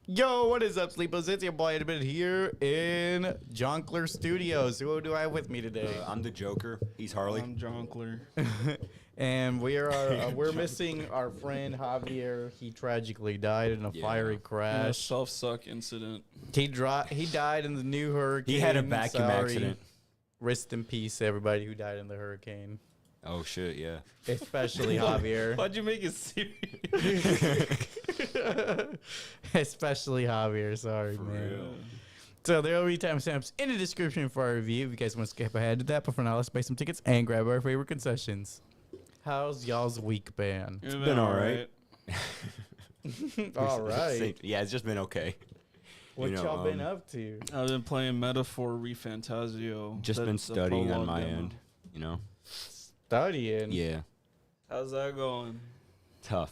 Yo, what is up, Sleepers? It's your boy Edmund here in Jonkler Studios. Who do I have with me today? I'm the Joker. He's Harley. I'm Jonkler. And we're missing our friend Javier. He tragically died in a fiery Yeah, crash. self-suck incident. He died in the new hurricane. He had a vacuum accident. Rest in peace, everybody who died in the hurricane. Oh shit, yeah. Especially Javier. Why'd you make it serious? Especially Javier. Sorry, man. real. So there will be timestamps in the description for our review if you guys want to skip ahead to that. But for now, let's buy some tickets and grab our favorite concessions. How's y'all's week been? It's been all right. All right. Yeah, it's just been okay. What y'all been up to? I've been playing Metaphor Refantasio. Just been studying on my end, you know. Studying. Yeah. How's that going? Tough.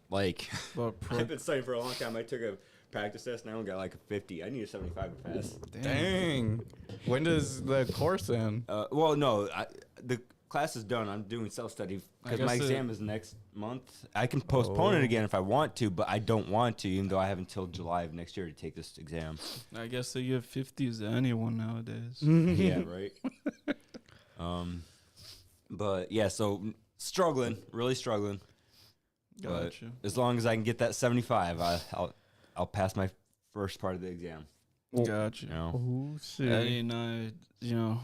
Like But I've been studying for a long time. I took a practice test and I only got like a 50. I need a 75 to pass. Dang. When does the course end? Well, no, the class is done. I'm doing self-study because my exam is next month. I can postpone it again if I want to, but I don't want to, even though I have until July of next year to take this exam. I guess they give 50s to anyone nowadays. Yeah, right. But yeah, so struggling, really struggling. Gotcha. But as long as I can get that 75, I'll pass my first part of the exam. Gotcha. You know? Oh, shit. Eddie and I,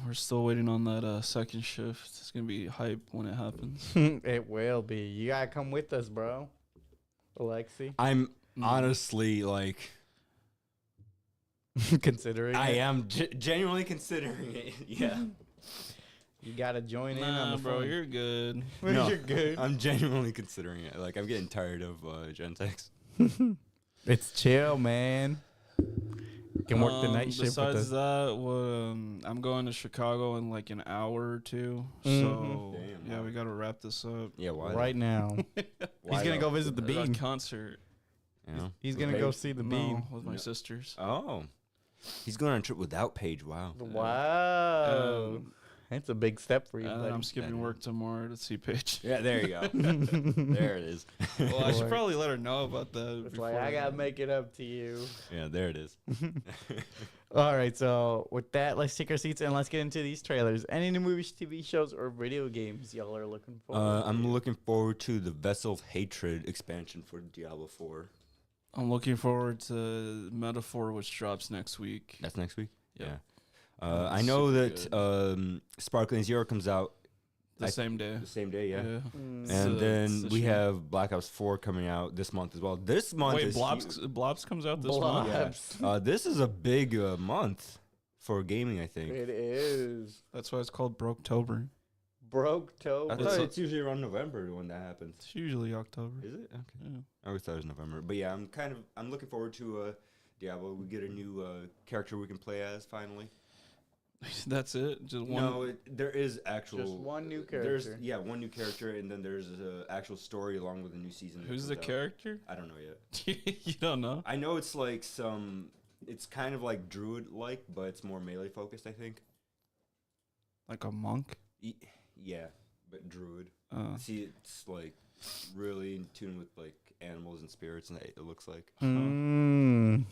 we're still waiting on that second shift. It's going to be hype when it happens. It will be. You gotta come with us, bro. Alexi. I'm honestly like, Considering I it. am genuinely considering it. Yeah. You gotta join in on Nah, the bro, fun. you're good. No, You're good. I'm genuinely considering it. Like, I'm getting tired of Gentex. It's chill, man. Can work the night shift with Besides us. that, I'm going to Chicago in like an hour or two. Mhm. So, Damn, yeah, wow. we got to wrap this up. Yeah, why? Right now. Why He's gonna though? go visit the There's a bean. concert. You know? He's With gonna go Paige? see the No, bean. with my Yeah. sisters. Oh. He's going on a trip without Paige. Wow. Wow. That's a big step for you, And buddy. I'm skipping work tomorrow to see Paige. Yeah, there you go. There it is. Well, I should Boy. probably let her know about that. It's like, I gotta make it up to you. Yeah, there it is. All right, so with that, let's take our seats and let's get into these trailers. Any new movies, TV shows, or video games y'all are looking for? I'm looking forward to the Vessel of Hatred expansion for Diablo 4. I'm looking forward to Metaphor, which drops next week. That's next week? Yep. Yeah. I know Super that Sparkling Zero comes out The same day. the same day, yeah. Mm. And It's then a we shame. have Black Ops 4 coming out this month as well. This month Wait, is Blobs comes out this Blobs. month? Yeah. This is a big month for gaming, I think. It is. That's why it's called Broketober. Broke I toe. thought it's usually around November when that happens. It's usually October. Is it? Okay. Yeah. I always thought it was November. But yeah, I'm looking forward to Diablo. We get a new character we can play as finally. That's it? Just one? No, there is actual. Just one new There's character. one new character, and then there's an actual story along with a new season. that Who's the comes out. character? I don't know yet. You don't know? I know it's like it's kind of like druid-like, but it's more melee focused, I think. Like a monk? Yeah, but druid. Uh, See, it's like really in tune with like animals and spirits, and it looks like. Mm.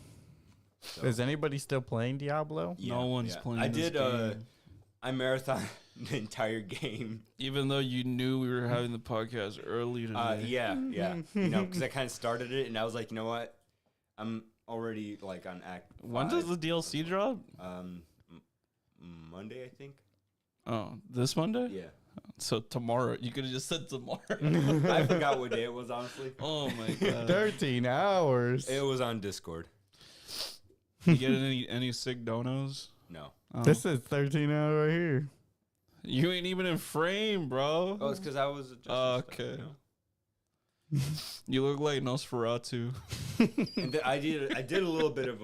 So. Is anybody still playing Diablo? No one's playing I this did. game. I marathon the entire game. Even though you knew we were having the podcast early today. Yeah. Because I kind of started it, and I was like, you know what, I'm already like on act. When 5. does the DLC drop? Monday, I think. Oh, this Monday? Yeah. So tomorrow. You could have just said tomorrow. I forgot what day it was, honestly. Oh my god. 13 hours. It was on Discord. You get any sick donos? No. Oh. This is 13 hours right here. You ain't even in frame, bro. Oh, it's because I was. Just Okay. You look like Nosferatu. And I did a little bit of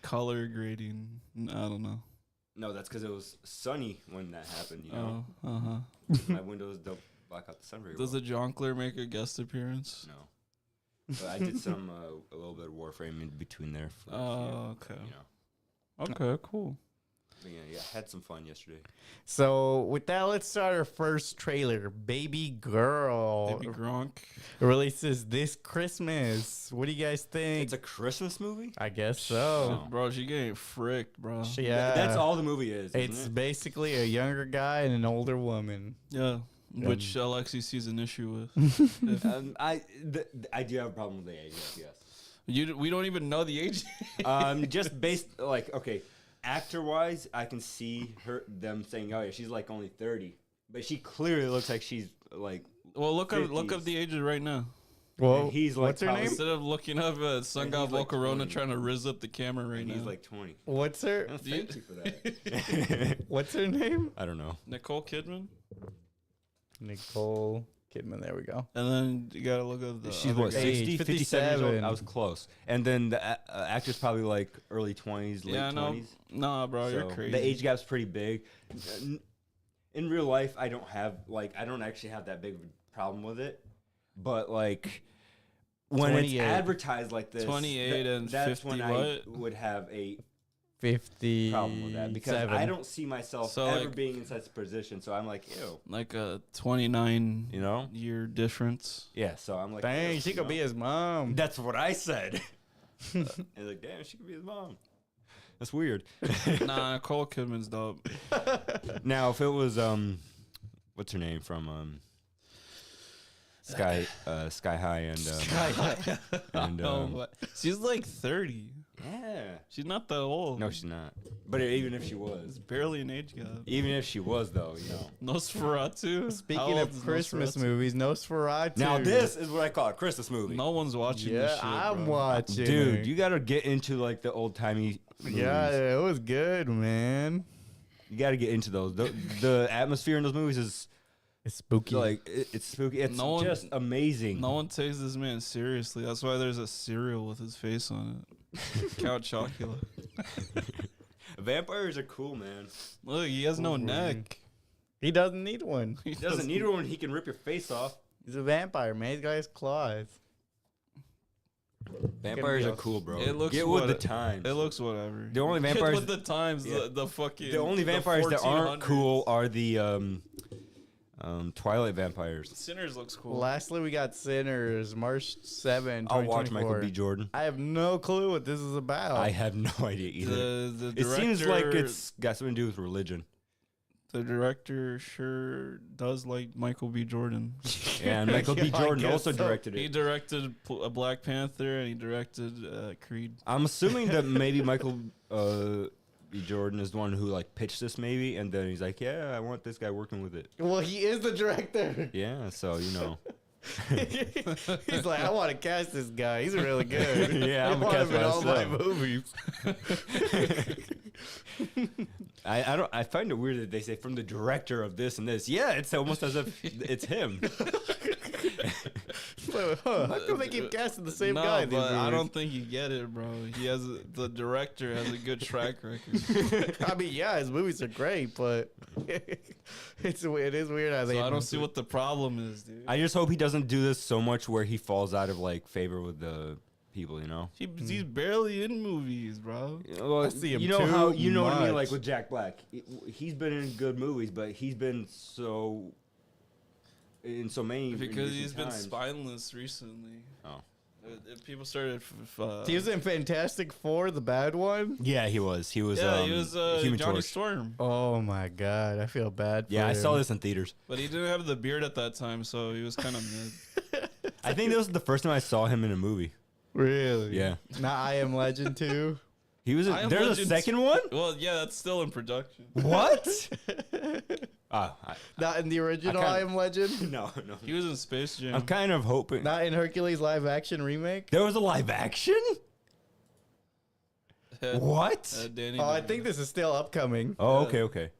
Color grading. I don't know. No, that's because it was sunny when that happened. You know, Oh, my windows don't block out the sun very Does well. the Jonkler make a guest appearance? No. But I did a little bit of Warframe in between there. For, Oh, okay. you know. Okay, cool. But yeah, I had some fun yesterday. So with that, let's start our first trailer. Baby Girl Baby Gronk. releases this Christmas. What do you guys think? It's a Christmas movie? I guess so. Oh. Bro, she getting fricked, bro. Yeah, That's all the movie is. Isn't It's it? basically a younger guy and an older woman. Yeah. Which Alexi sees an issue with. I do have a problem with the age, yes. We don't even know the age. Just based, like, okay, actor-wise, I can see them saying, oh, yeah, she's, like, only 30. But she clearly looks like she's, like, Well, look up 50s. the ages right now. Well, And he's like what's her probably- name? Instead of looking up Sun And God he's like Volcarona 20. trying to rizz up the camera right and now. he's, like, 20. What's her? Oh, Do you- thank you for that. What's her name? I don't know. Nicole Kidman. Nicole Kidman. There we go. And then you gotta look at the. She's other what, guy. 60, 57 years old? 57. I was close. And then the actor's probably, like, early 20s, late Yeah, no, 20s. nah, bro, you're So crazy. the age gap's pretty big. In real life, I don't actually have that big of a problem with it. But like when it's 28. advertised like this, 28 and that's 50 when I what? would have a 50 problem with that because I don't see myself So, ever like- being in such a position. So I'm like, ew, Like a 29 you know? year difference. Yeah. So I'm like, Dang, ew, she you could know? be his mom. That's what I said. And like, damn, she could be his mom. That's weird. Nah, Nicole Kidman's dope. Now, if it was what's her name from Sky High and Oh, but she's like 30. yeah. She's not that old. No, she's not. But even if she It's was, barely an age gap. even if she was though, you know. Nosferatu. How Speaking old of is Christmas Nosferatu? movies, Nosferatu. Now this is what I call a Christmas movie. No one's watching this Yeah, shit, I'm bro. watching. Dude, you gotta get into like the old timey. Yeah, it was good, man. You gotta get into those. The atmosphere in those movies is It's spooky. like it's spooky. It's No one- just amazing. No one takes this man seriously. That's why there's a cereal with his face on it. Count Chocula. Vampires are cool, man. Look, he has no Wolverine. neck. He doesn't need one. He He doesn't need one. He can rip your face off. He's a vampire, man. He's got his claws. Vampires be are a- cool, bro. It looks get with the what- times. It looks whatever. The only Get vampires- with the times. Yeah. The fucking. The only the vampires that aren't 1400s. cool are the Twilight vampires. Sinners looks cool. Lastly, we got Sinners, March 7, I'll watch 2024. Michael B. Jordan. I have no clue what this is about. I have no idea either. The It director, seems like it's got something to do with religion. the director sure does like Michael B. Jordan. Yeah, and Michael B. Yeah, I Jordan guess also so. directed He it. directed Black Panther and he directed Creed. I'm assuming that maybe Michael B. Jordan is the one who like pitched this, maybe, and then he's like, "Yeah, I want this guy working with it." Well, he is the director. Yeah, so you know. He's like, I want to cast this guy. He's really good. Yeah, I I'm gonna want cast him in all my myself. movies. I find it weird that they say from the director of this and this. Yeah, it's almost as if it's him. So, how come they keep casting the same no, guy? in these but I movies? don't think you get it, bro. The director has a good track record. I mean, yeah, his movies are great, but it is weird how they. So I don't see what the problem is, dude. I just hope he doesn't do this so much where he falls out of like favor with the people, you know. He's barely in movies, bro. Well, I see him you know how too you know what I mean, like much. with Jack Black. He's been in good movies, but he's been so in so many Because in he's been times. spineless recently. Oh. People started. He was in Fantastic Four, the bad one. Yeah, he was. He was. Yeah, he was Human Johnny Torch. Storm. Oh my god, I feel bad. For Yeah, I saw him. this in theaters. But he didn't have the beard at that time, so he was kind of mid. I think this was the first time I saw him in a movie. Really? Yeah. Now I Am Legend too. He was. I Am There's a Legend second one. Well, yeah, that's still in production. What? Oh, Not in the original kinda- I Am Legend. no. He was in Space Jam. I'm kind of hoping. Not in Hercules live action remake. There was a live action. What? Danny Oh, I think this is still upcoming. Oh, okay.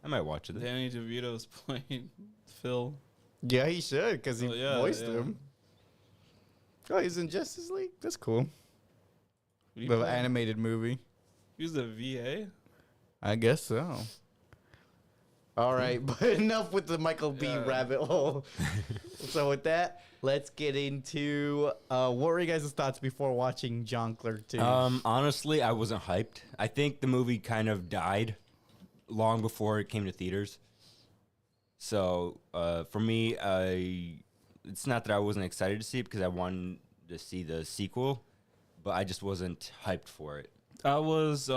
I might watch it. Danny DeVito's playing Phil. Yeah, he should because he Oh, yeah, voiced yeah. him. Oh, he's in Justice League. That's cool. He The played- animated movie. He's the VA. I guess so. All right, but enough with the Michael B. rabbit hole. So with that, let's get into what were you guys' thoughts before watching Jonkler 2? Honestly, I wasn't hyped. I think the movie kind of died long before it came to theaters. So for me, it's not that I wasn't excited to see it because I wanted to see the sequel, but I just wasn't hyped for it. I was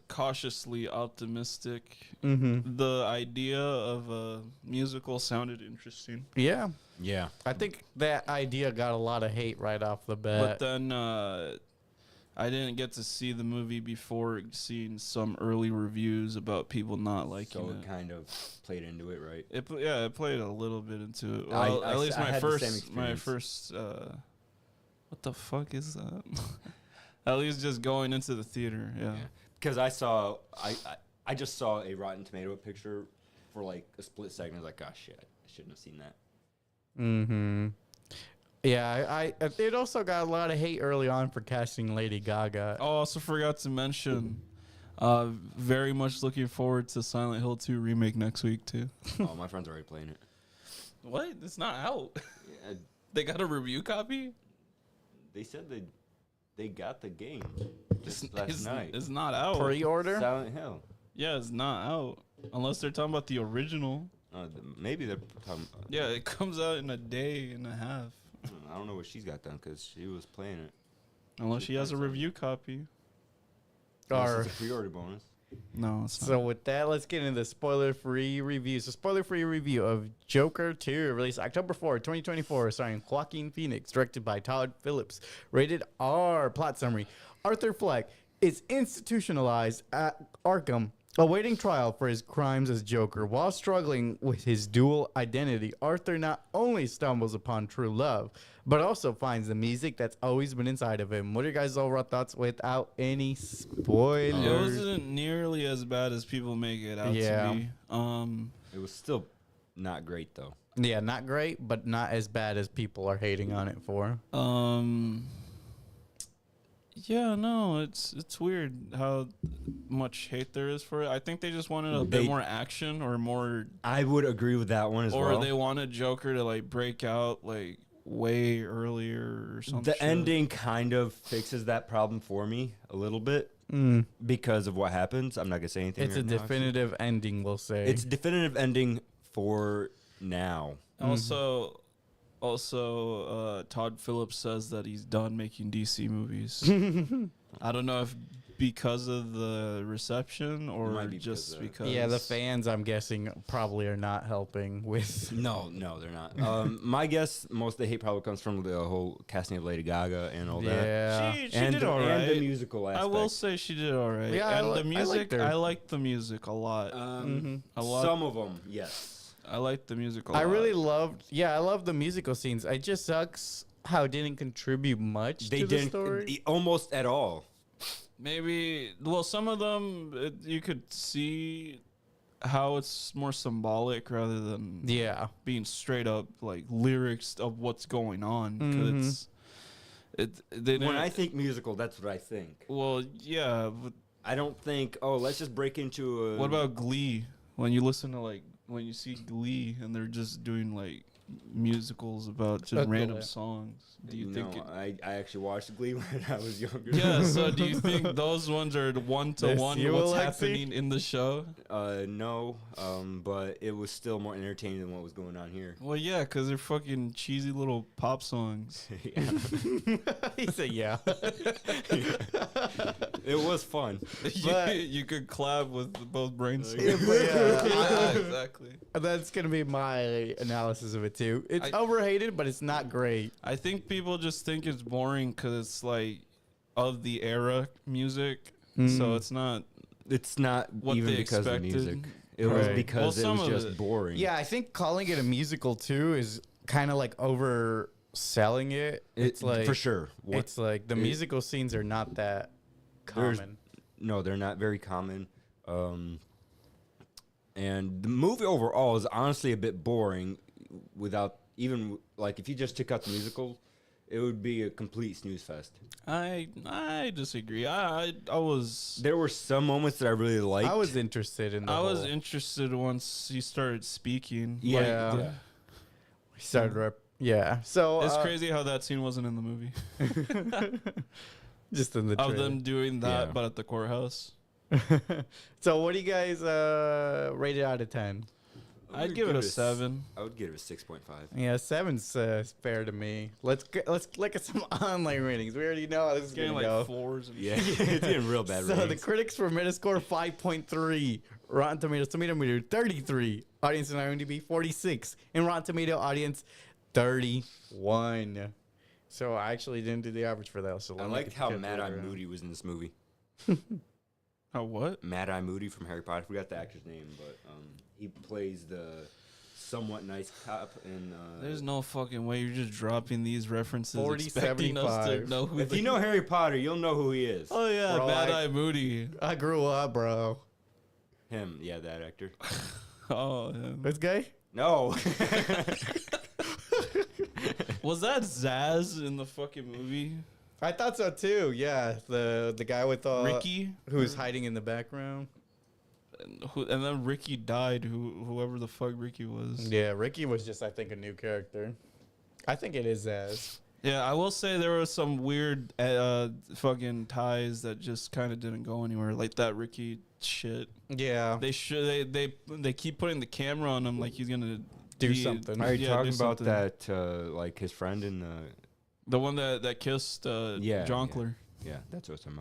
cautiously optimistic. Mm-hmm. The idea of a musical sounded interesting. Yeah. Yeah. I think that idea got a lot of hate right off the bat. But then I didn't get to see the movie before seeing some early reviews about people not liking So it. it kind of played into it, right? It played a little bit into it. I- Well, I at least I my had the same first experience. what the fuck is that? At least just going into the theater, yeah. Because I just saw a Rotten Tomato picture for like a split second. I was like, oh shit, I shouldn't have seen that. Mm-hmm. Yeah, I it also got a lot of hate early on for casting Lady Gaga. Oh, also forgot to mention, very much looking forward to Silent Hill 2 remake next week too. Oh, my friend's already playing it. What? It's not out. Yeah, They got a review copy? they said they got the game just It's, last night. it's not out. Pre-order? Silent Hill. Yeah, it's not out. Unless they're talking about the original. Maybe they're talking. Yeah, it comes out in a day and a half. I don't know what she's got done because she was playing it. Unless she has a review copy. Unless Or, it's a pre-order bonus. No, it's not. so with that, let's get into the spoiler-free review. So spoiler-free review of Joker 2, released October 4, 2024, starring Joaquin Phoenix, directed by Todd Phillips. Rated R. Plot summary. Arthur Fleck is institutionalized at Arkham, awaiting trial for his crimes as Joker. While struggling with his dual identity, Arthur not only stumbles upon true love, but also finds the music that's always been inside of him. What are your guys' overall thoughts without any spoilers? It wasn't nearly as bad as people make it out Yeah. to be. It was still not great though. Yeah, not great, but not as bad as people are hating on it for. Yeah, no, it's weird how much hate there is for it. I think they just wanted a bit more action or more, I would agree with that one as or well. they wanted Joker to like break out like way earlier or something. The ending kind of fixes that problem for me a little bit because of what happens. I'm not gonna say anything. It's a right now, actually. definitive ending, we'll say. It's a definitive ending for now. Also, Todd Phillips says that he's done making DC movies. I don't know if because of the reception or Might be just because because. Yeah, the fans, I'm guessing, probably are not helping with. No, they're not. My guess, most of the hate probably comes from the whole casting of Lady Gaga and all that. Yeah. She And did the, all and the right. musical aspect. I will say she did all right. Yeah, and I the music, liked her. I liked the music a lot. A lot. Some of them, yes. I liked the music a I lot. really loved, I love the musical scenes. It just sucks how it didn't contribute much They to the didn't story. almost at all. Maybe, well, some of them you could see how it's more symbolic rather than Yeah. being straight up like lyrics of what's going on. 'Cause they When didn't- I think musical, that's what I think. well, yeah. But I don't think, oh, let's just break into a... what about Glee? When you listen to like when you see Glee and they're just doing like musicals about just random songs. Do you think? I actually watched Glee when I was younger. Yeah. So do you think those ones are one to one you, what's Alexi? happening in the show? No, but it was still more entertaining than what was going on here. Well, yeah, because they're fucking cheesy little pop songs. He said, yeah. It was fun. You could collab with both brain cells. Yeah, Exactly. that's going to be my analysis of it, too. It's overhated, but it's not great. I think people just think it's boring because it's like of the era music. So it's not. It's not What even they because of the music. expected. It was Right. because Well, it some was of just it- boring. Yeah, I think calling it a musical, too, is kind of like overselling it. It's like, for sure. It's like the musical scenes are not that There's- common. No, they're not very common. And the movie overall is honestly a bit boring without even, like, if you just took out the musical, it would be a complete snooze fest. I disagree. I was There were some moments that I really liked. I was interested in the I was whole- interested once he started speaking. Yeah. Like, Yeah. We started yeah. So it's crazy how that scene wasn't in the movie. just in the Of trailer. them doing that, Yeah. but at the courthouse. So what do you guys rate it out of 10? I'd give it a 7. I would give it a 6.5. Yeah, 7's fair to me. Let's look at some online ratings. We already know how this is Getting gonna like go. 4s and Yeah, it's getting real bad. So the ratings. critics for Metascore 5.3, Rotten Tomatoes Tomato Meter 33, audience on IMDb 46, and Rotten Tomato audience 31. So I actually didn't do the average for that. So I let me liked how get Mad Eye the- Moody was in this movie. How what? Mad Eye Moody from Harry Potter. I forgot the actor's name, but he plays the somewhat nice cop in. There's no fucking way you're just dropping these references 40, expecting us to 75. know who If you know Harry Potter, you'll know who he is. Oh yeah, Bro, Bad Eye Moody. I grew up, bro. Him, yeah, that actor. Oh, yeah. This guy? No. Was that Zaz in the fucking movie? I thought so too. Yeah, the guy with Ricky? who's hiding in the background. And then Ricky died, whoever the fuck Ricky was. Yeah, Ricky was just I think a new character. I think it is as. Yeah, I will say there was some weird fucking ties that just kind of didn't go anywhere, like that Ricky shit. Yeah. They keep putting the camera on him like he's gonna Do something. Are you Yeah, talking do about something. that, like his friend in the? The one that kissed Yeah, Jonkler. Yeah, that's what I'm talking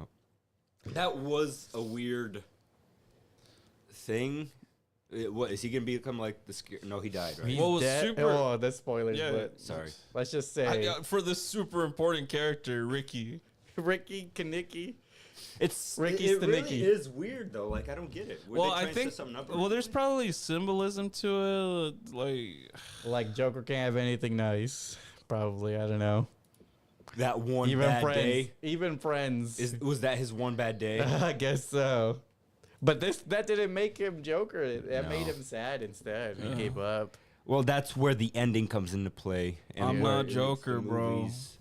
about. That was a weird thing. What is he gonna become like the? No, he died, right? He's What was dead. super- Oh, that's spoilers. Yeah. But Sorry. let's just say For the super important character, Ricky. Ricky Kaniki. It's Ricky it really Stenicki. is weird though. Like I don't get it. Were Well, they I trying to think. set something up Well, there's originally? probably symbolism to it, like. Like Joker can't have anything nice. Probably. I don't know. that one Even bad friends. day. Even friends. Was that his one bad day? I guess so. But that didn't make him Joker. That No. made him sad instead. Yeah. He gave up. Well, that's where the ending comes into play. I'm where not it makes Joker, the bro. movies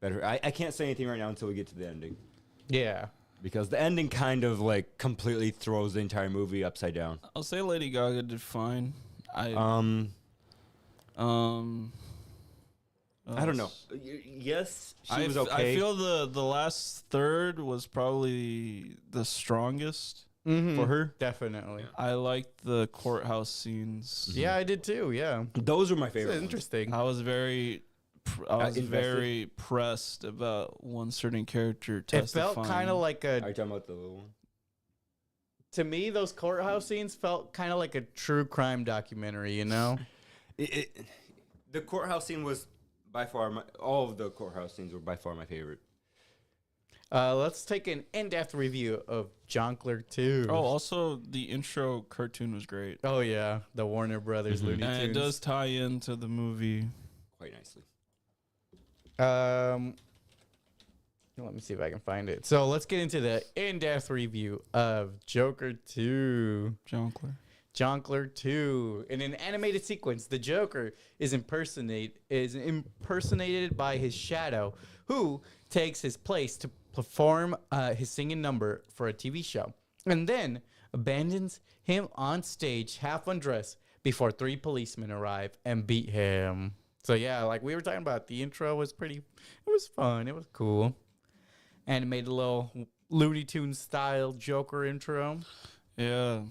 Better. I can't say anything right now until we get to the ending. Yeah. Because the ending kind of like completely throws the entire movie upside down. I'll say Lady Gaga did fine. I I don't know. Yes, she was okay. I feel the last third was probably the strongest Mhm. for her. Definitely. I liked the courthouse scenes. Yeah, I did too. Yeah. Those were my It's favorite. ones. interesting. I was very invested? very pressed about one certain character It testifying. felt kind of like Are a. you talking about the little one? To me, those courthouse scenes felt kind of like a true crime documentary. You know. The courthouse scene was by far all of the courthouse scenes were by far my favorite. Let's take an in-depth review of Jonkler 2. Oh, also the intro cartoon was great. Oh yeah, the Warner Brothers Mhm. Looney Tunes. And it does tie into the movie. Quite nicely. Let me see if I can find it. So let's get into the in-depth review of Joker 2. Jonkler 2. In an animated sequence, the Joker is impersonated by his shadow, who takes his place to perform his singing number for a TV show, and then abandons him on stage, half undressed, before 3 policemen arrive and beat him. So yeah, like we were talking about, the intro was it was fun, it was cool. Animated little Looney Tunes style Joker intro. Yeah.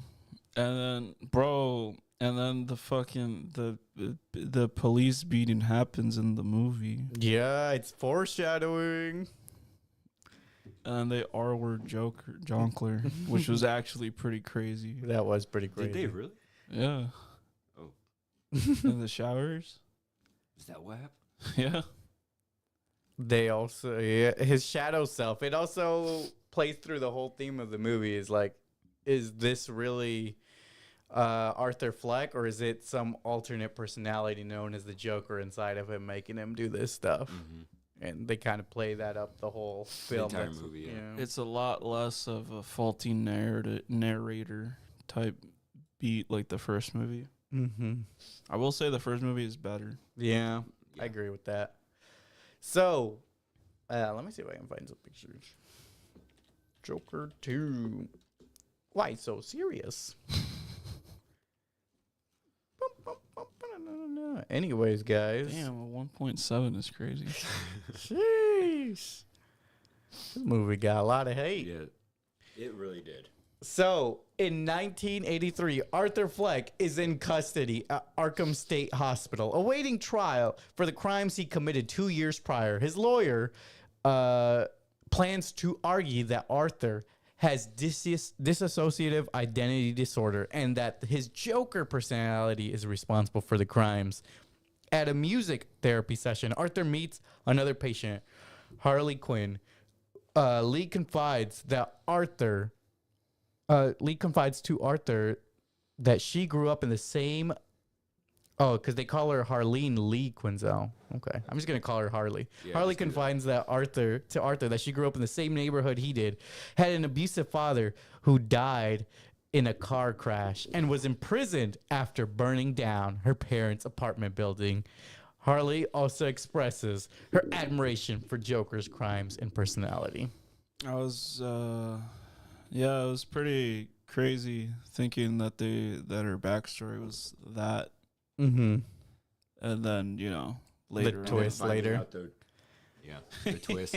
And then the fucking the police beating happens in the movie. Yeah, it's foreshadowing. And they R-word Jonkler, which was actually pretty crazy. That was pretty crazy. Did they really? Yeah. Oh. In the showers. Is that what happened? Yeah. They also, his shadow self. It also plays through the whole theme of the movie. Is like, is this really Arthur Fleck, or is it some alternate personality known as the Joker inside of him, making him do this stuff? Mm-hmm. And they kind of play that up the whole film. entire That's- movie, yeah. It's a lot less of a faulty narrator type beat like the first movie. Mhm. I will say the first movie is better. Yeah, Yeah. I agree with that. So, let me see if I can find some pictures. Joker 2. Why so serious? Anyways, guys. Damn, a 1.7 is crazy. Jeez. This movie got a lot of hate. Yeah, it really did. So, in 1983, Arthur Fleck is in custody at Arkham State Hospital, awaiting trial for the crimes he committed 2 years prior. His lawyer plans to argue that Arthur has dissociative identity disorder and that his Joker personality is responsible for the crimes. At a music therapy session, Arthur meets another patient, Harley Quinn. Lee confides to Arthur that she grew up in the same. Oh, because they call her Harleen Lee Quinzel. Okay, I'm just gonna call her Harley. Yeah, Harley just do that. confides that Arthur that she grew up in the same neighborhood he did, had an abusive father who died in a car crash, and was imprisoned after burning down her parents' apartment building. Harley also expresses her admiration for Joker's crimes and personality. I was, yeah, it was pretty crazy thinking that her backstory was that, Mm-hmm. and then later The twist. on, later. The twist.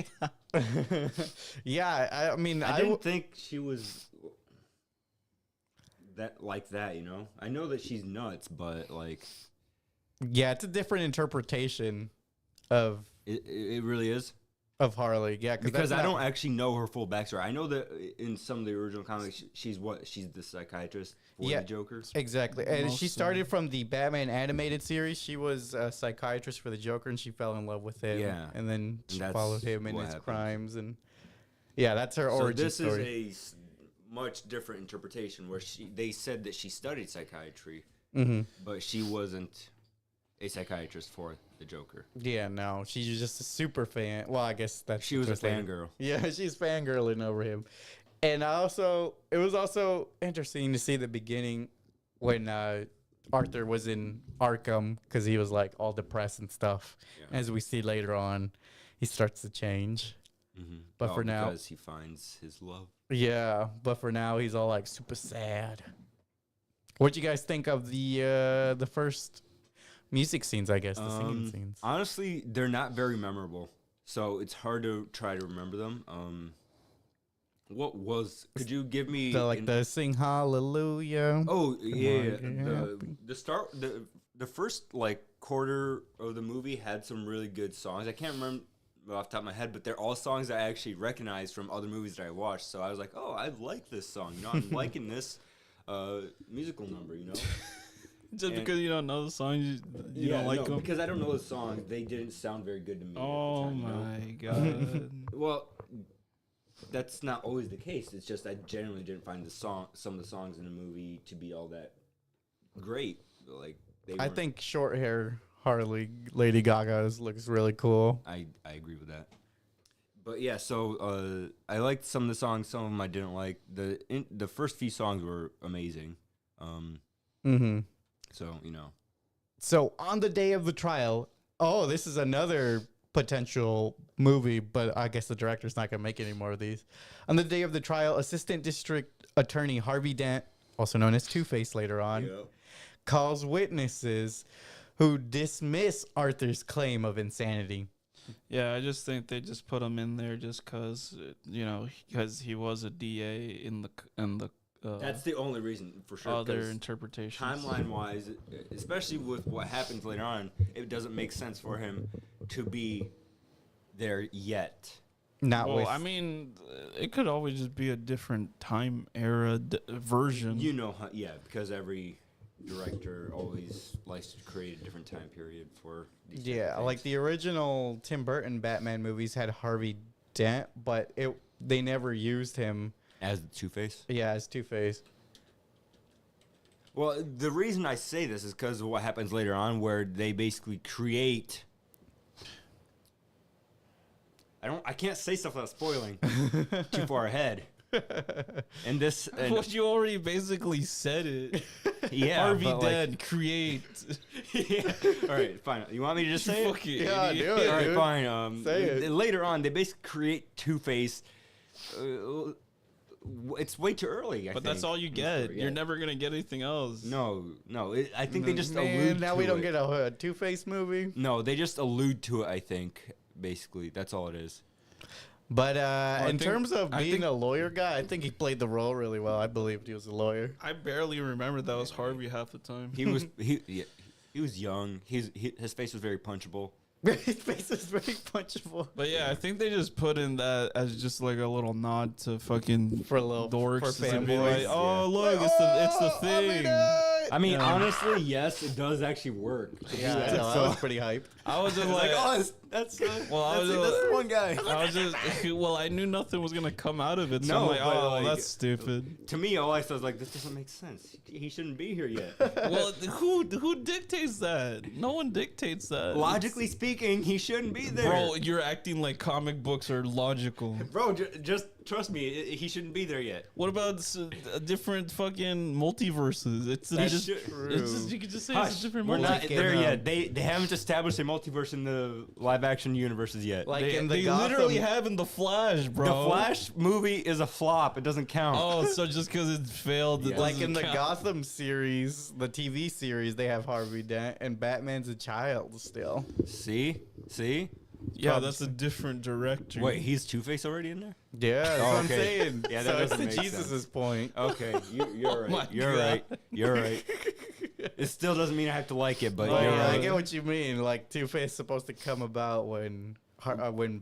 Yeah, I mean, I didn't think she was that like that. I know that she's nuts, but like, yeah, it's a different interpretation of it really is. Harley. Yeah, Because I don't actually know her full backstory. I know that in some of the original comics, she's the psychiatrist for Yeah. the Joker. Exactly. And Most she of started from the Batman animated series. She was a psychiatrist for the Joker, and she fell in love with him. Yeah. And then she that's followed him in what his happened. crimes. And yeah, that's her So origin this story. is a much different interpretation where they said that she studied psychiatry, Mm-hmm. but she wasn't a psychiatrist for the Joker. Yeah, no, she's just a super fan. Well, I guess that's She was a just later. fangirl. Yeah, she's fangirling over him. And it was also interesting to see the beginning when Arthur was in Arkham, because he was like all depressed and stuff. Yeah. As we see later on, he starts to change. Mm-hmm. But for now- because he finds his love. Yeah, but for now he's all like super sad. What'd you guys think of the first music scenes? I guess the singing scenes. Honestly, they're not very memorable, so it's hard to try to remember them. Could you give me The sing hallelujah. Oh yeah, on, the first like quarter of the movie had some really good songs. I can't remember off the top of my head, but they're all songs that I actually recognize from other movies that I watched. So I was like, oh, I like this song. I'm liking this musical number. just because you don't know the songs, you don't like them. because I don't know the songs. They didn't sound very good to me. Oh at the time, my god! Well, that's not always the case. It's just I generally didn't find some of the songs in the movie to be all that great. Like I think short hair Harley Lady Gaga's looks really cool. I agree with that. But yeah, so I liked some of the songs. Some of them I didn't like. The first few songs were amazing. Mm-hmm. So So on the day of the trial, this is another potential movie, but I guess the director's not gonna make any more of these. On the day of the trial, Assistant District Attorney Harvey Dent, also known as Two-Face later on, calls witnesses who dismiss Arthur's claim of insanity. Yeah, I just think they just put him in there just because because he was a DA in the. that's the only reason for sure. Other 'cause interpretations. timeline-wise, especially with what happens later on, it doesn't make sense for him to be there yet. Not Well, with I mean, it could always just be a different time era version. Because every director always likes to create a different time period for these type of yeah, like things. the original Tim Burton Batman movies had Harvey Dent, but they never used him. As the Two-Face. Yeah, as Two-Face. Well, the reason I say this is because of what happens later on, where they basically create. I can't say stuff without spoiling too far ahead. And this, But you already basically said it. yeah, Harvey but, Dent, create. Yeah. All right, fine. You want me to just say it? Fuck it. Yeah, idiot. do it. All right, dude. fine. Say it. Later on, they basically create Two-Face. It's way too early. I But think, that's all you in the get. story, You're yeah. never gonna get anything else. No. I think they just Man, allude now to we don't it. get a Two-Face movie. No, they just allude to it. I think basically that's all it is. But I in think- terms of I being think- a lawyer guy, I think he played the role really well. I believed he was a lawyer. I barely remember that was Harvey half the time. He was he was young. His face was very punchable. His face is very punchable. But yeah, I think they just put in that as just like a little nod to fucking For a little dorks for to be fanboys. like, oh Yeah. look, it's the thing. I mean, Yeah. honestly, yes, it does actually work. to do Yeah, that. I know, I So- was pretty hyped. I was just It's like, oh, that's well, I was that's just- one guy. I was just, well, I knew nothing was gonna come out of it, so No, I'm like, but, oh, like- that's stupid. To me, all I saw was like, this doesn't make sense. He shouldn't be here yet. Well, who dictates that? No one dictates that. Logically speaking, he shouldn't be there. Bro, you're acting like comic books are logical. Bro, just trust me, he shouldn't be there yet. What about different fucking multiverses? It's just, should- it's just you could just say it's Hush, a different we're not multiverse. there yet. They haven't established a multiverse in the live action universes yet. Like They, in the they Gotham, literally have in the Flash, bro. the Flash movie is a flop. It doesn't count. Oh, so just because it failed, it Yeah. like doesn't in the count. Gotham series, the TV series, they have Harvey Dent, and Batman's a child still. See? Yeah, that's a different director. Wait, he's Two-Face already in there? Yeah, that's Oh, what I'm okay. saying. Yeah, that so it's doesn't to make Jesus' sense. point. Okay, you're my right. You're God. right. You're right. It still doesn't mean I have to like it, but Oh, you're yeah, I right. get what you mean. Like Two-Face is supposed to come about when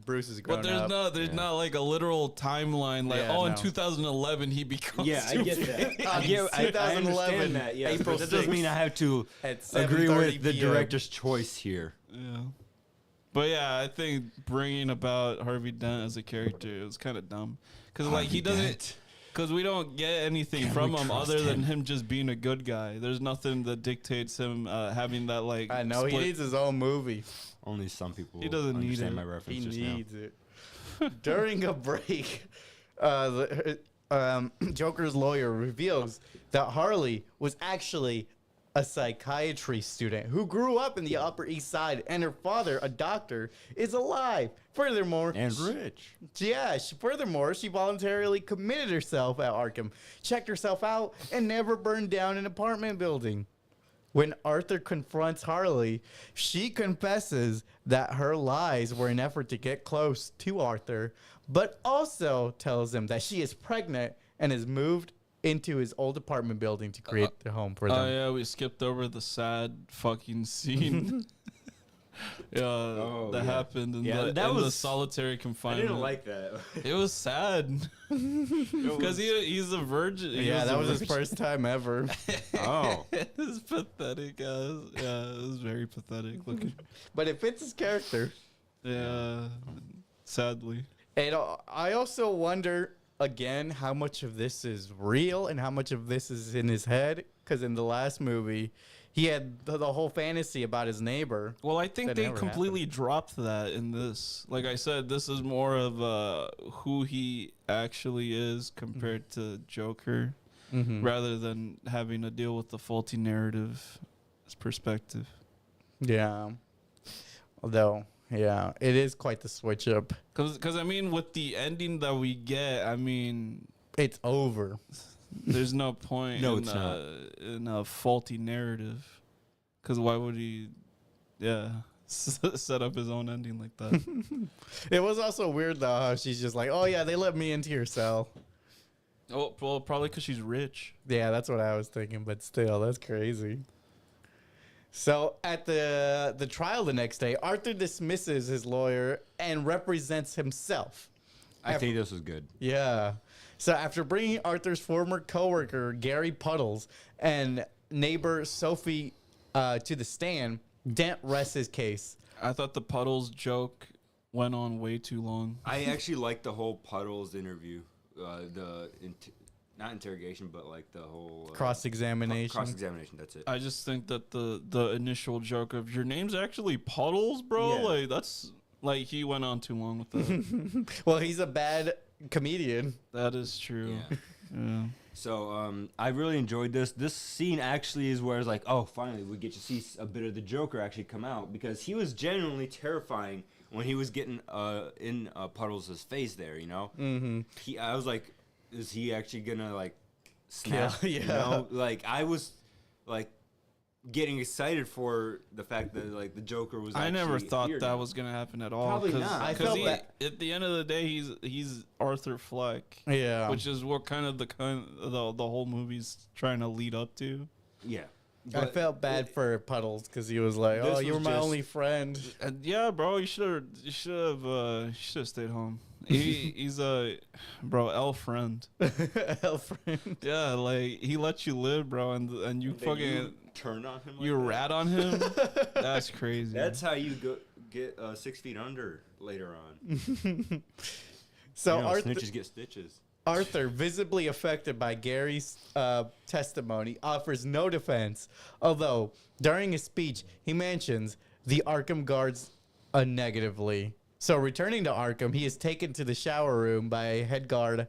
Bruce is growing But up. there's not like a literal timeline. Like, Yeah, in no. 2011 he becomes. Yeah, I get Two-Face. that. I 2011, understand that. Yeah, April but that doesn't mean I have to At agree 7:30 with the PM. director's choice here. Yeah. But yeah, I think bringing about Harvey Dent as a character is kind of dumb. Because like he doesn't. Because we don't get anything Can from we him trust other than him? him just being a good guy. There's nothing that dictates him having that like. I know he split- needs his own movie. Only some people He doesn't need understand it. my He reference just now. needs it. During a break, Joker's lawyer reveals that Harley was actually a psychiatry student who grew up in the Upper East Side, and her father, a doctor, is alive. Furthermore, And rich. furthermore, she voluntarily committed herself at Arkham, checked herself out, and never burned down an apartment building. When Arthur confronts Harley, she confesses that her lies were an effort to get close to Arthur, but also tells him that she is pregnant and has moved into his old apartment building to create the home for them. Oh yeah, we skipped over the sad fucking scene. Oh, that yeah. happened in, Yeah, the, that in the was- solitary I confinement. didn't like that. It was sad It because was- he's a virgin. He Yeah, that a was his virgin. first time ever. Oh. It was pathetic, guys. Yeah, it was very pathetic looking. But it fits his character. Yeah, sadly. And I also wonder, again, how much of this is real and how much of this is in his head. Because in the last movie, he had the whole fantasy about his neighbor. Well, I think That they never completely dropped that in this. Like I said, this is more of who he actually is compared to Joker, Mm-hmm. rather than having to deal with the faulty narrative perspective. Yeah. Although, yeah, it is quite the switch up. Because I mean, with the ending that we get, I mean, It's over. there's no point No, in, it's not. in a faulty narrative. Because why would he, set up his own ending like that? It was also weird, though, how she's just like, oh, yeah, they let me into your cell. Oh, well, probably because she's rich. Yeah, that's what I was thinking, but still, that's crazy. So at the trial the next day, Arthur dismisses his lawyer and represents himself. I think this was good. Yeah. So after bringing Arthur's former coworker Gary Puddles and neighbor Sophie to the stand, Dent rests his case. I thought the puddles joke went on way too long. I actually liked the whole Puddles interview. Not interrogation, but like the whole Cross-examination. Cross-examination. That's it. I just think that the initial joke of your name's actually Puddles, bro. Yeah. Like that's like he went on too long with that. Well, he's a bad comedian. That is true. Yeah. Yeah. So I really enjoyed this. This scene actually is where it's like, oh, finally we get to see a bit of the Joker actually come out, because he was genuinely terrifying when he was getting in Puddles' face there. You know, I was like, is he actually gonna like snap? Yeah. You know, like I was like getting excited for the fact that like the Joker was. I never actually thought here that now. was gonna happen at all. Probably not. I felt at the end of the day, he's Arthur Fleck. Yeah. Which is what the whole movie's trying to lead up to. Yeah. I felt bad for Puddles because he was like, This "Oh, you were was my just- only friend." And yeah, bro, you should have stayed home. He's a L friend. Elfriend. Yeah, like he lets you live, bro, and you Then fucking you turn on him. Like you that? rat on him. That's crazy. That's how you get 6 feet under later on. So You know, Arthur, snitches get stitches. Arthur, visibly affected by Gary's testimony, offers no defense. Although during his speech, he mentions the Arkham guards negatively. So returning to Arkham, he is taken to the shower room by a head guard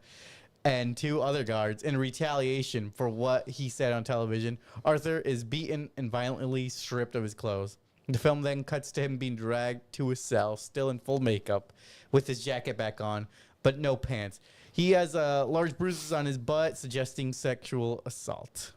and 2 other guards in retaliation for what he said on television. Arthur is beaten and violently stripped of his clothes. The film then cuts to him being dragged to his cell, still in full makeup, with his jacket back on, but no pants. He has large bruises on his butt, suggesting sexual assault.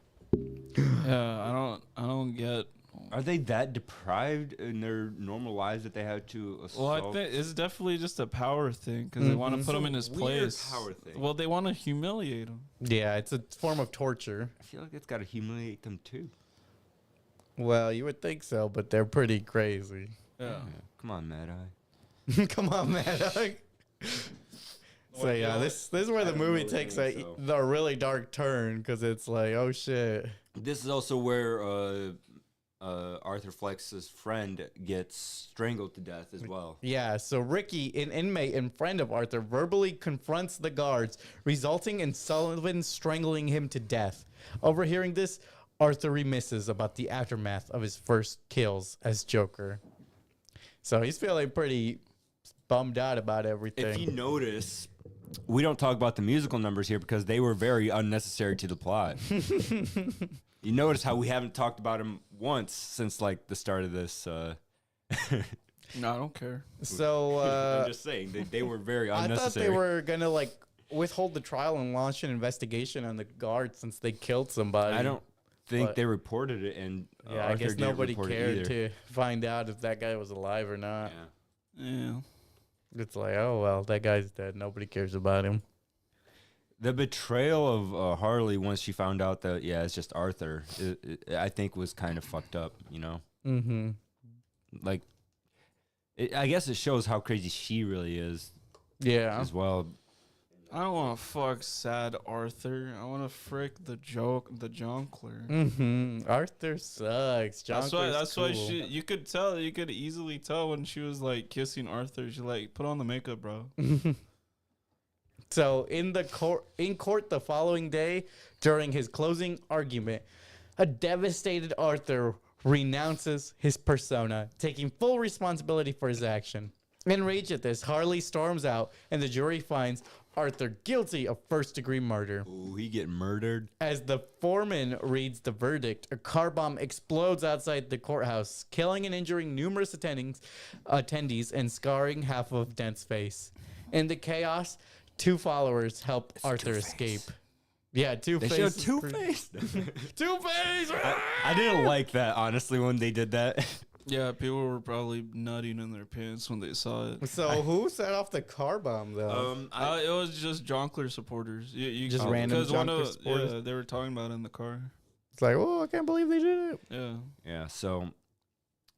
Yeah, I don't get. Are they that deprived in their normal lives that they have to assault? Well, I think it's definitely just a power thing because they want to put him in his Weird place. power thing. Well, they want to humiliate him. Yeah, it's a form of torture. I feel like it's got to humiliate them too. Well, you would think so, but they're pretty crazy. Yeah. Come on, Mad Eye. Come on, man. So yeah, this is where I the don't movie really takes think a really dark turn because it's like, oh shit. This is also where Arthur Fleck's friend gets strangled to death as well. Yeah, so Ricky, an inmate and friend of Arthur, verbally confronts the guards, resulting in Sullivan strangling him to death. Overhearing this, Arthur reminisces about the aftermath of his first kills as Joker. So he's feeling pretty bummed out about everything. If you notice, we don't talk about the musical numbers here because they were very unnecessary to the plot. You notice how we haven't talked about them once since like the start of this. No, I don't care. So I'm just saying they were very I unnecessary. thought they were gonna like withhold the trial and launch an investigation on the guards since they killed somebody. I don't think but- they reported it, and Yeah, I Arthur guess didn't nobody report it cared either. to find out if that guy was alive or not. Yeah. Yeah. It's like, oh well, that guy's dead. Nobody cares about him. The betrayal of Harley once she found out that it's just Arthur, I think was kind of fucked up. You know, Mm-hmm. like I guess it shows how crazy she really is Yeah. as well. I don't want to fuck sad Arthur. I want to frick the Jonkler. Mm-hmm. Arthur sucks. That's why. Jonkler's That's why cool. you could tell. You could easily tell when she was like kissing Arthur. She like put on the makeup, bro. So in court the following day, during his closing argument, a devastated Arthur renounces his persona, taking full responsibility for his action. Enraged at this, Harley storms out, and the jury finds Arthur guilty of first-degree murder. Ooh, he get murdered. As the foreman reads the verdict, a car bomb explodes outside the courthouse, killing and injuring numerous attendees and scarring half of Dent's face. In the chaos, 2 followers help Arthur Two-Face. escape. Yeah, They Two-Face. showed Two-Face. Two-Face! I didn't like that, honestly, when they did that. Yeah, people were probably nutting in their pants when they saw it. So who set off the car bomb, though? It was just Jonkler supporters. You Just random because one Jonkler of supporters? yeah, they were talking about it in the car. It's like, oh, I can't believe they did it. Yeah. Yeah, so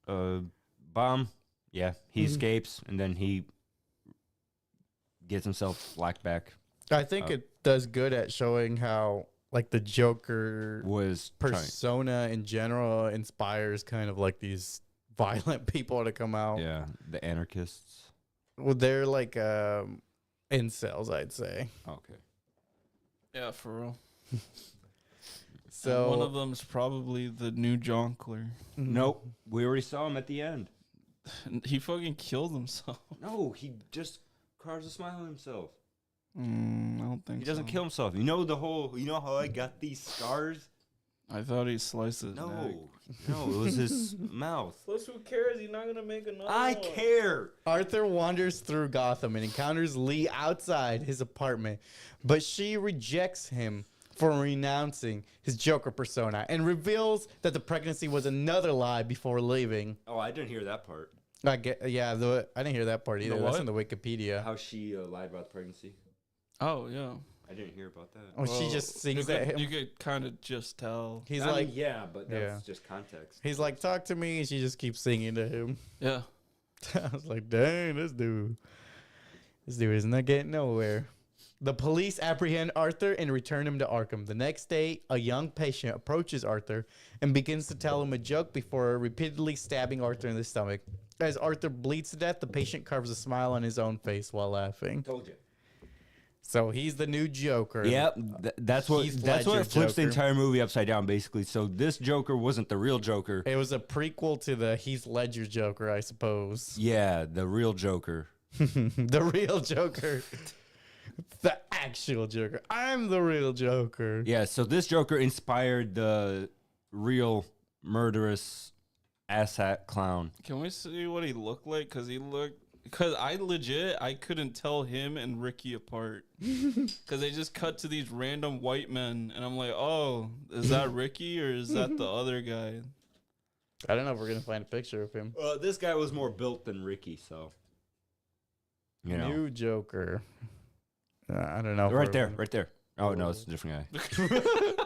bomb, he escapes, and then he gets himself locked back. I think it does good at showing how, like, the Joker Was persona in general inspires kind of like these violent people to come out. the anarchists. Well, they're like incels, I'd say. Okay. Yeah, for real. So And one of them's probably the new Jonkler. Nope, we already saw him at the end. He fucking killed himself. No, he just carves a smile on himself. I don't think He doesn't so. kill himself. You know the whole. You know how I got these scars? I thought he sliced his neck. No, it was his mouth. Plus, who cares? He's not gonna make another I care. Arthur wanders through Gotham and encounters Lee outside his apartment, but she rejects him for renouncing his Joker persona and reveals that the pregnancy was another lie before leaving. Oh, I didn't hear that part. I didn't hear that part either. The That's what? in the Wikipedia. How she lied about the pregnancy. Oh yeah. I didn't hear about that. Oh, she just sings at him. You could kind of just tell. He's I like, mean, yeah, but that's yeah. just context. he's like, talk to me, and she just keeps singing to him. Yeah. I was like, dang, this dude is not getting nowhere. The police apprehend Arthur and return him to Arkham. The next day, a young patient approaches Arthur and begins to tell him a joke before repeatedly stabbing Arthur in the stomach. As Arthur bleeds to death, the patient carves a smile on his own face while laughing. Told you. So he's the new Joker. Yep, that's what Heath that's what Ledger flips the Joker. entire movie upside down, basically. So this Joker wasn't the real Joker. It was a prequel to the Heath Ledger Joker, I suppose. Yeah, the real Joker. The real Joker. The actual Joker. I'm the real Joker. Yeah, so this Joker inspired the real murderous asshat clown. Can we see what he looked like? Because I couldn't tell him and Ricky apart. Because they just cut to these random white men, and I'm like, oh, is that Ricky or is that the other guy? I don't know if we're going to find a picture of him. This guy was more built than Ricky, so you know. New Joker. I don't know. if Right we're- there. Oh no, it's a different guy.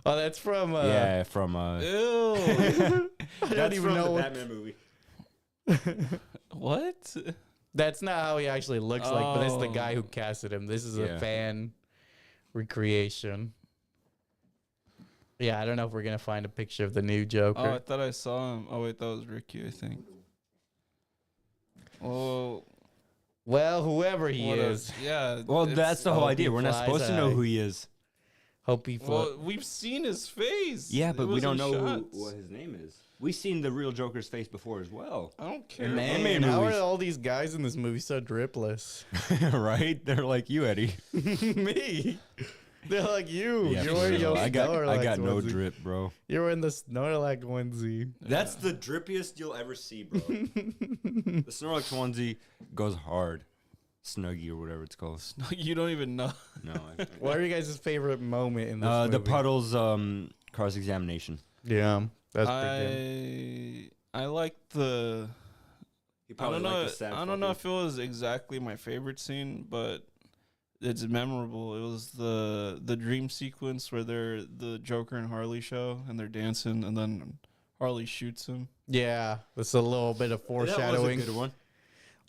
Oh, that's from. Yeah, from Ew. I don't even know what. Batman movie. What? That's not how he actually looks like, but it's the Oh. guy who casted him. This is Yeah. a fan recreation. Yeah, I don't know if we're gonna find a picture of the new Joker. Oh, I thought I saw him. Oh, wait, that was Ricky, I think. Oh, Well, whoever he what a- is, yeah. Well, it's- that's the whole hope idea. he We're not flies supposed to know high. who he is. hope he floats. Well, we've seen his face. Yeah, It but we was don't in know shots. what his name is. We've seen the real Joker's face before as well. I don't care. Man, made how movies. are all these guys in this movie so dripless? Right? They're like you, Eddie. Me. They're like you. Yeah, You're for wearing real. your I got Snorlax no onesie. drip, bro. You're wearing the Snorlax onesie. That's the drippiest you'll ever see, bro. The Snorlax onesie goes hard. Snuggie or whatever it's called. No, you don't even know. No. What are you guys' favorite moment in this movie? The Puddles cross-examination. Yeah, that's pretty good. I like the. He I don't probably know. liked the sad I don't know fucker. if it was exactly my favorite scene, but it's memorable. It was the dream sequence where they're the Joker and Harley show and they're dancing, and then Harley shoots him. Yeah, that's a little bit of That was foreshadowing. a good one.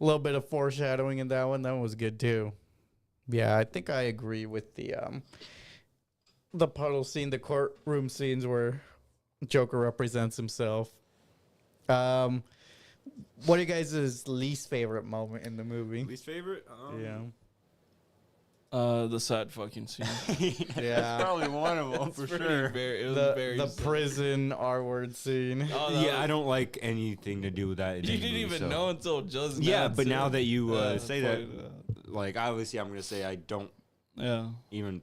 A little bit of foreshadowing in that one. That one was good too. Yeah, I think I agree with the puddle scene, the courtroom scenes where Joker represents himself. What are you guys' least favorite moment in the movie? Least favorite? Yeah. The sad fucking scene. Yeah. Probably one of them It's for pretty sure. It was The, very the sad. prison R-word scene. Oh, that Yeah, I was- don't like anything to do with that. in You any didn't movie, even so- know until just Yeah, now. but too. now that you Yeah, say it's that, like, like obviously I'm gonna say I don't yeah. even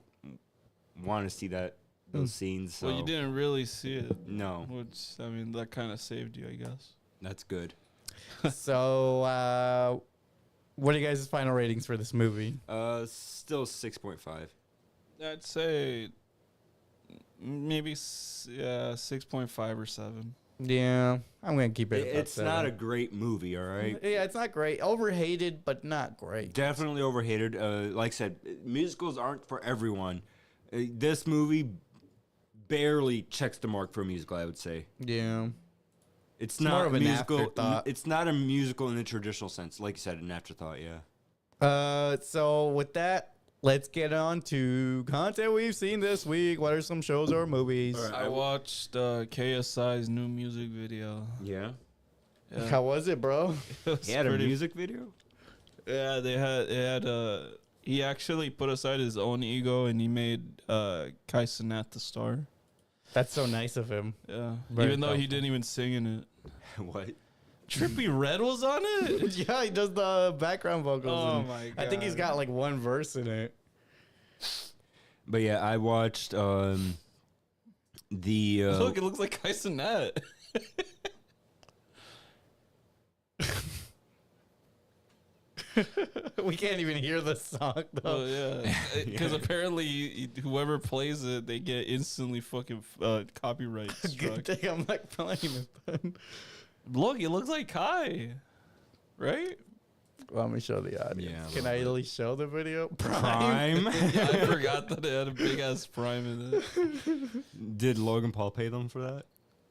want to see those scenes. So Well, you didn't really see it, no, which I mean that kind of saved you, I guess. that's good. So, what are you guys' final ratings for this movie? Still 6.5. I'd say maybe 6.5 or 7. Yeah, I'm gonna keep it. It's not a great movie, all right. Yeah, it's not great. Overhated, but not great. Definitely overhated. Like I said, musicals aren't for everyone. This movie barely checks the mark for a musical, I would say. Yeah. It's more not of a an musical. afterthought. It's not a musical in the traditional sense. Like you said, an afterthought, yeah. So with that, let's get on to content we've seen this week. What are some shows or movies? All right. I watched KSI's new music video. Yeah. Yeah. How was it, bro? It was He had a pretty- music video? Yeah, they had he actually put aside his own ego and he made Kai Cenat the star. That's so nice of him. Yeah. Very Even though he thoughtful. didn't even sing in it. What? Trippie Redd was on it. Yeah, he does the background vocals. Oh and my I think he's God. got like one verse in it. But yeah, I watched the Look, it looks like Kai Cenat. We can't even hear the song though. Oh yeah, because apparently whoever plays it, they get instantly fucking copyright struck. Good thing I'm like playing it. Then. Look, it looks like Kai, right? Let me show the audience. Yeah, a Can little I bit. at least show the video? Prime. Yeah, I forgot that it had a big ass prime in it. Did Logan Paul pay them for that?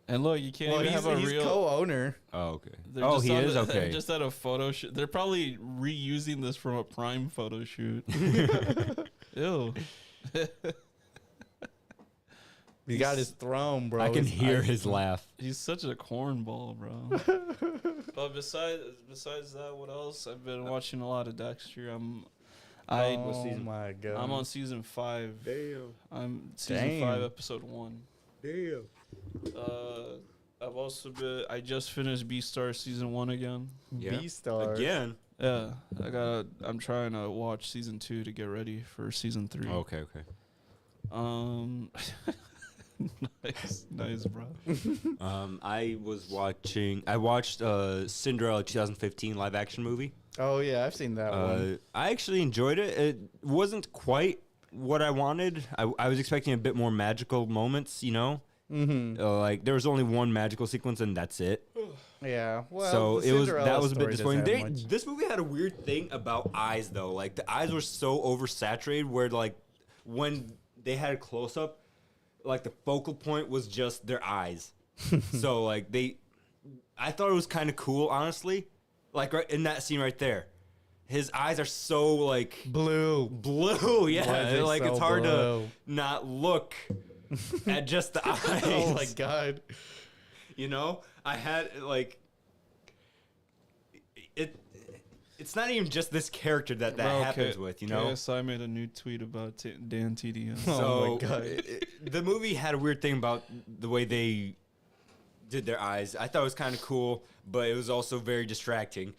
And look, you can't Well, even he's, have a he's real. co-owner. Oh, okay. They're Oh, just he on is the- okay. Just at a photo shoot. They're probably reusing this from a Prime photo shoot. Ew. He got his throne, bro. I can His hear eyes- his laugh. He's such a cornball, bro. But besides that, what else? I've been watching a lot of Dexter. Oh season? my god. I'm on season 5. Damn. I'm season Damn. 5, episode 1. Damn. I've also been. I just finished Beastar season 1 again. Yeah. B-Stars. Again. Yeah, I'm trying to watch season 2 to get ready for season 3. Okay, okay. Nice, bro. I watched Cinderella 2015 live action movie. Oh yeah, I've seen that one. I actually enjoyed it. It wasn't quite what I wanted. I was expecting a bit more magical moments, you know? Mm-hmm. Like there was only one magical sequence and that's it. Yeah. Well, So the that Cinderella was a bit story doesn't disappointing. have much. This movie had a weird thing about eyes though. Like the eyes were so oversaturated where like when they had a close up, like the focal point was just their eyes. So like I thought it was kind of cool, honestly. Like right in that scene right there, his eyes are so like Blue. blue. Yeah, Why is it like so it's hard to blue? not look at just the eyes. Oh my god. You know, I had like it. It's not even just this character that Bro, happens with. You know, KSI made a new tweet about Dan TDM. Oh so my God. the movie had a weird thing about the way they did their eyes. I thought it was kind of cool, but it was also very distracting.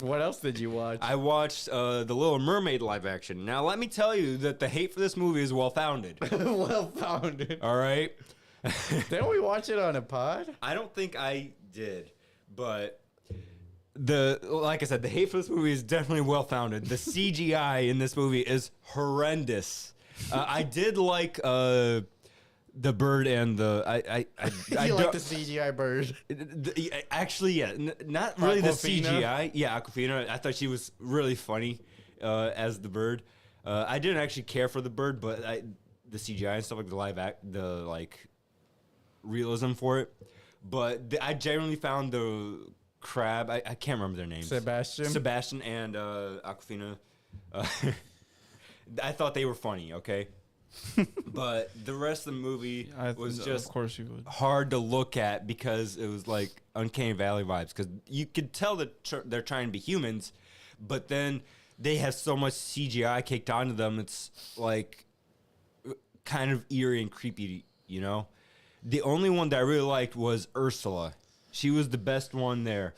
What else did you watch? I watched the Little Mermaid live action. Now, let me tell you that the hate for this movie is well founded. Well founded. All right. Didn't we watch it on a pod? I don't think I did, but like I said, the hate for this movie is definitely well founded. The CGI in this movie is horrendous. I did like the bird and the I You like don't- the CGI bird? Actually, yeah, not really the Aquafina? CGI. Yeah, Aquafina. I thought she was really funny as the bird. I didn't actually care for the bird, but the CGI and stuff like the realism for it. But I genuinely found the crab. I can't remember their names. Sebastian and Aquafina. I thought they were funny. Okay. But the rest of the movie was just of course you would. hard to look at because it was like Uncanny Valley vibes. Because you could tell that they're trying to be humans, but then they have so much CGI kicked onto them. It's like kind of eerie and creepy, you know? The only one that I really liked was Ursula. She was the best one there.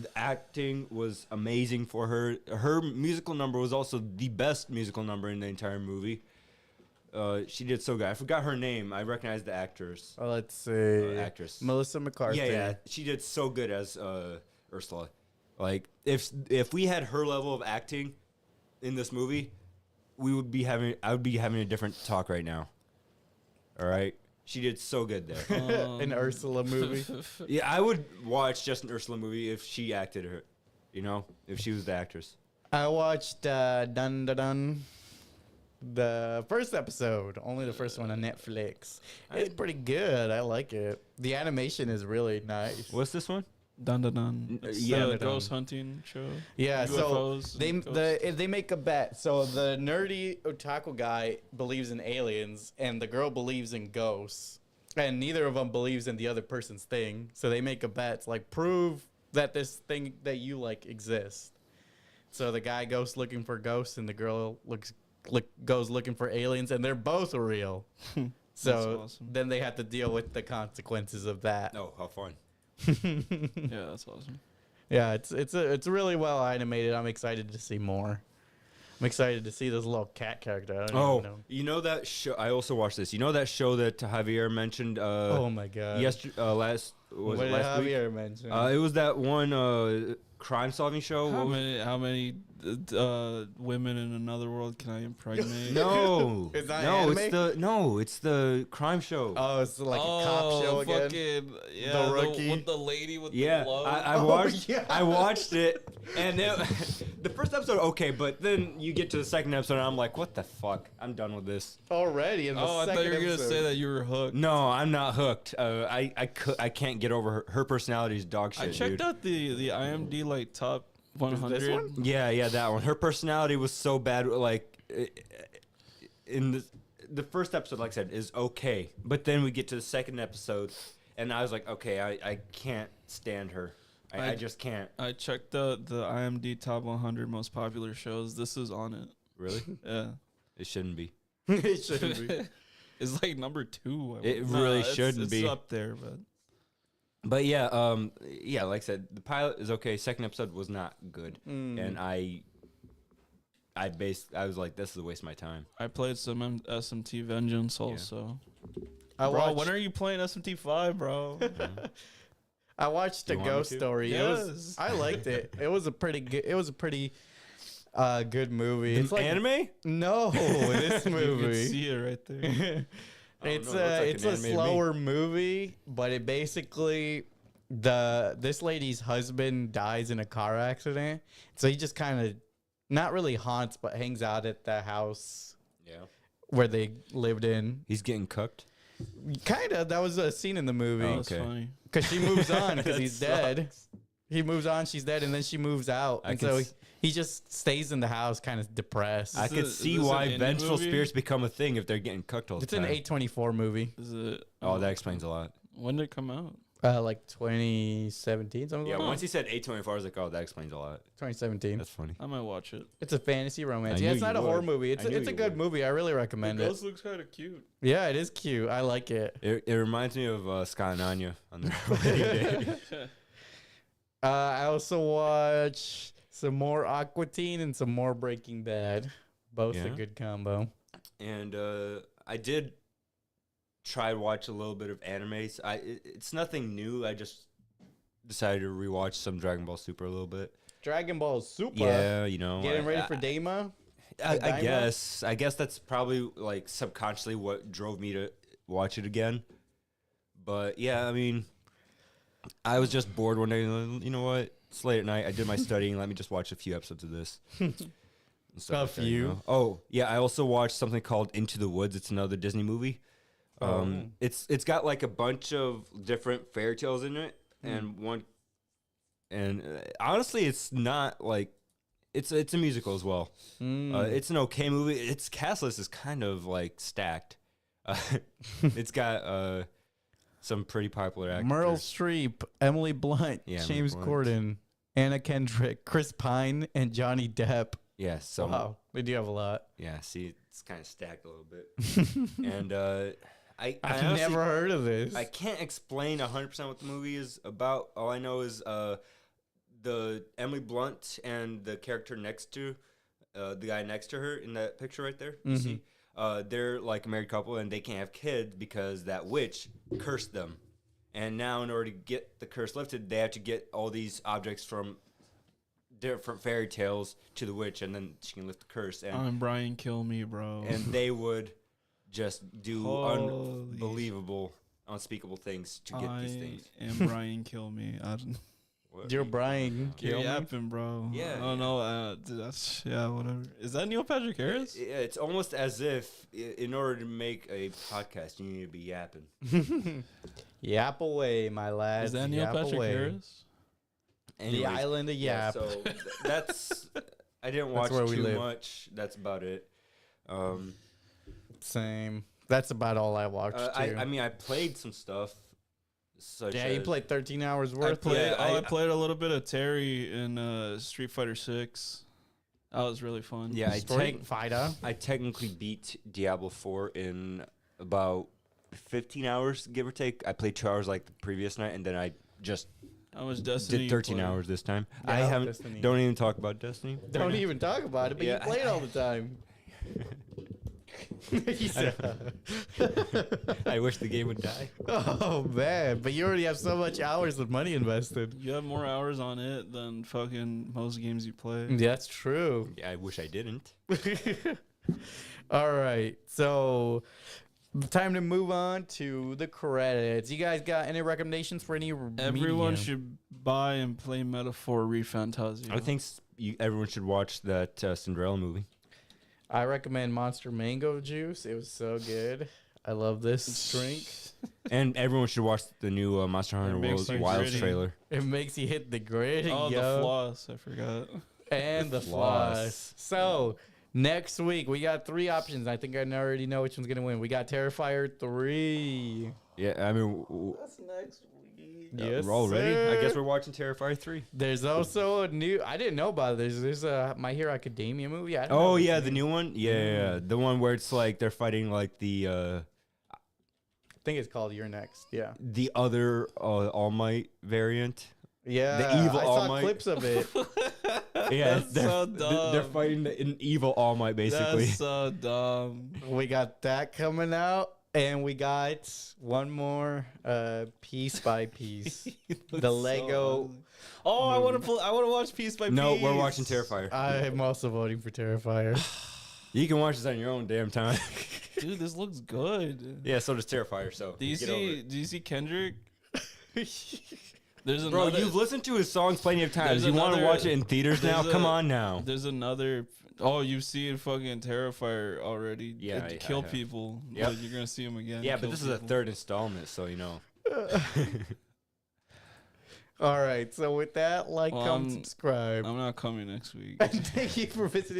The acting was amazing for her. Her musical number was also the best musical number in the entire movie. She did so good. I forgot her name. I recognize the actors. Oh, let's see. Actress. Melissa McCarthy. Yeah. She did so good as Ursula. Like if we had her level of acting in this movie, I would be having a different talk right now. All right. She did so good there. An Ursula movie. Yeah, I would watch just an Ursula movie if she acted her. You know, if she was the actress. I watched Dun Dun Dun. The first episode, only the first one on Netflix. It's pretty good. I like it. The animation is really nice. What's this one? Dun dun dun. It's Yeah, the dun, dun. ghost hunting show. Yeah, UFOs so and they make a bet. So the nerdy otaku guy believes in aliens, and the girl believes in ghosts, and neither of them believes in the other person's thing. So they make a bet, like prove that this thing that you like exists. So the guy goes looking for ghosts, and the girl goes looking for aliens, and they're both real. So awesome. then they have to deal with the consequences of that. Oh, how fun. Yeah, that's awesome. Yeah, it's really well animated. I'm excited to see more. I'm excited to see this little cat character. I don't even know. You know that show? I also watched this. You know that show that Javier mentioned? Oh my god. Last What was did it last week? Javier mention? It was that one crime solving show. How many women in another world can I impregnate? No, Is that no, it's the crime show. Oh, it's like a cop show again. Fucking, yeah, The Rookie. with the lady with Yeah, the glove. I watched. yeah. I watched it, and the first episode okay, but then you get to the second episode, and I'm like, what the fuck? I'm done with this. Already in the I second thought you were gonna episode. say that you were hooked. No, I'm not hooked. I can't get over her. Her personality is dog shit, I checked dude. out the IMD like top 100. This one? Yeah, that one. Her personality was so bad. Like in the first episode, like I said, is okay, but then we get to the second episode, and I was like, okay, I can't stand her. I just can't. I checked the IMD top 100 most popular shows. This is on it. Really? Yeah. It shouldn't be. It shouldn't be. It's like number 2. It really shouldn't it's be. up there, but But yeah, like I said, the pilot is okay. Second episode was not good, and I was like, this is a waste of my time. I played some SMT Vengeance also. I Bro, watched, when are you playing SMT 5, bro? I watched The You want me Ghost to? Story. It was, Yes. I liked it. It was a pretty good. It was a pretty good movie. It's like anime? no, this You can movie. see it right there. It's no, it looks like it's an a animated slower movie, but it basically this lady's husband dies in a car accident, so he just kind of not really haunts, but hangs out at the house Yeah. where they lived in. He's getting cooked. Kind of. That was a scene in the movie Oh, that's Okay. funny. because she moves on because That he's dead. He moves on, she's dead, and then she moves out, I and can so s- he just stays in the house, kind of depressed. I Is could this see an why indie vengeful movie? spirits become a thing if they're getting cooked all the It's time. an A24 movie, Is it? Oh, that explains a lot. When did it come out? like 2017, something Yeah, like that. once he said 824, I was like, oh, that explains a lot. 2017. That's funny. I might watch it. It's a fantasy romance. I Yeah, knew it's not you a horror would. movie. It's I knew a you good would. movie. I really recommend The it. ghost looks kind of cute. Yeah, it is cute. I like it. It reminds me of Scott and Anya on the wedding day. I also watch some more Aqua Teen and some more Breaking Bad. Both a Yeah? good combo. And I did try to watch a little bit of animes. It's nothing new. I just decided to rewatch some Dragon Ball Super a little bit. Dragon Ball Super. Yeah, you know. Getting ready for Daima. I Daima? guess. I guess that's probably like subconsciously what drove me to watch it again. But yeah, I mean, I was just bored one day. And, you know what? It's late at night. I did my studying. Let me just watch a few episodes of this. And stuff A like that, you few? know? Oh yeah, I also watched something called Into the Woods. It's another Disney movie. It's got like a bunch of different fairy tales in it, and one. And honestly, it's not like it's a musical as well. It's an okay movie. Its cast list is kind of like stacked. It's got some pretty popular actors. Meryl Streep, Emily Blunt, Yeah, Emily James Blunt. Corden, Anna Kendrick, Chris Pine, and Johnny Depp. Yeah, so Wow, they do have a lot. yeah. See, it's kind of stacked a little bit. And I I've honestly- never heard of this. I can't explain 100% what the movie is about. All I know is the Emily Blunt and the character next to the guy next to her in that picture right there. You see, they're like a married couple and they can't have kids because that witch cursed them. And now, in order to get the curse lifted, they have to get all these objects from different fairy tales to the witch, and then she can lift the curse. And I'm Brian Kill Me, bro. and they would just do Holy unbelievable, unspeakable things to get these things. am Brian Kill Me. I don't What? Dear Brian, You're kill me. yapping, bro. Yeah, I don't know. That's whatever. Is that Neil Patrick Harris? Yeah, it's almost as if in order to make a podcast, you need to be yapping. Yap away, my lads. Is that Neil Yap Patrick away. Harris? The Anyways, island of yeah, Yap. so that's I didn't watch where we too live. much. That's about it. Same. That's about all I watched too. I mean, I played some stuff. Such yeah, you as- played 13 hours worth. Played, Yeah, I played a little bit of Terry in Street Fighter 6. That was really fun. Yeah, Street Fighter. I technically beat Diablo 4 in about 15 hours, give or take. I played 2 hours like the previous night, and then I just How much Destiny? did you 13 play? hours this time. Yeah, I haven't. Destiny. Don't even talk about Destiny. Don't even talk about it, but Yeah, you play it all the time. He said, I wish the game would die. oh man, but you already have so much hours of money invested. You have more hours on it than fucking most games you play. That's true. Yeah, I wish I didn't. All right, so time to move on to the credits. You guys got any recommendations for any? Everyone media? should buy and play Metaphor Refantasia. I think everyone should watch that Cinderella movie. I recommend Monster Mango Juice. It was so good. I love this drink. And everyone should watch the new Monster Hunter makes World you Wilds gritty. trailer. It makes you hit the grid. Oh, yo. the floss. I forgot. And the Floss. floss. So next week we got 3 options. I think I already know which one's gonna win. We got Terrifier 3. Yeah, I mean, That's next week. Yes, we're all ready. sir. I guess we're watching Terrifier 3. There's also a new. I didn't know about it. There's a My Hero Academia movie. I don't know Oh what's yeah, the the name. new one. Yeah, the one where it's like they're fighting like I think it's called You're Next. Yeah. the other All Might variant. Yeah. evil I All saw Might. clips of it. Yeah, That's so they're dumb. fighting an evil All Might basically. That's so dumb. We got that coming out. And we got one more Piece by Piece. The Lego. Oh, I want to. I want to watch Piece by No, Piece. we're watching Terrifier. I'm also voting for Terrifier. You can watch this on your own damn time. Dude, this looks good. Yeah, so does Terrifier. So Do you get over see? it. Do you see Kendrick? There's Bro, another. you've listened to his songs plenty of times. There's You want to another- watch it in theaters now? there's Come a- on now. There's another. Oh, you've seen fucking Terrifier already. Yeah, It I kill have. people. Yep. But you're gonna see him again. Yeah, but kill this is a people. third installment, so you know. All right. So with that, like, Well, comment, subscribe. I'm not coming next week. And thank you for visiting.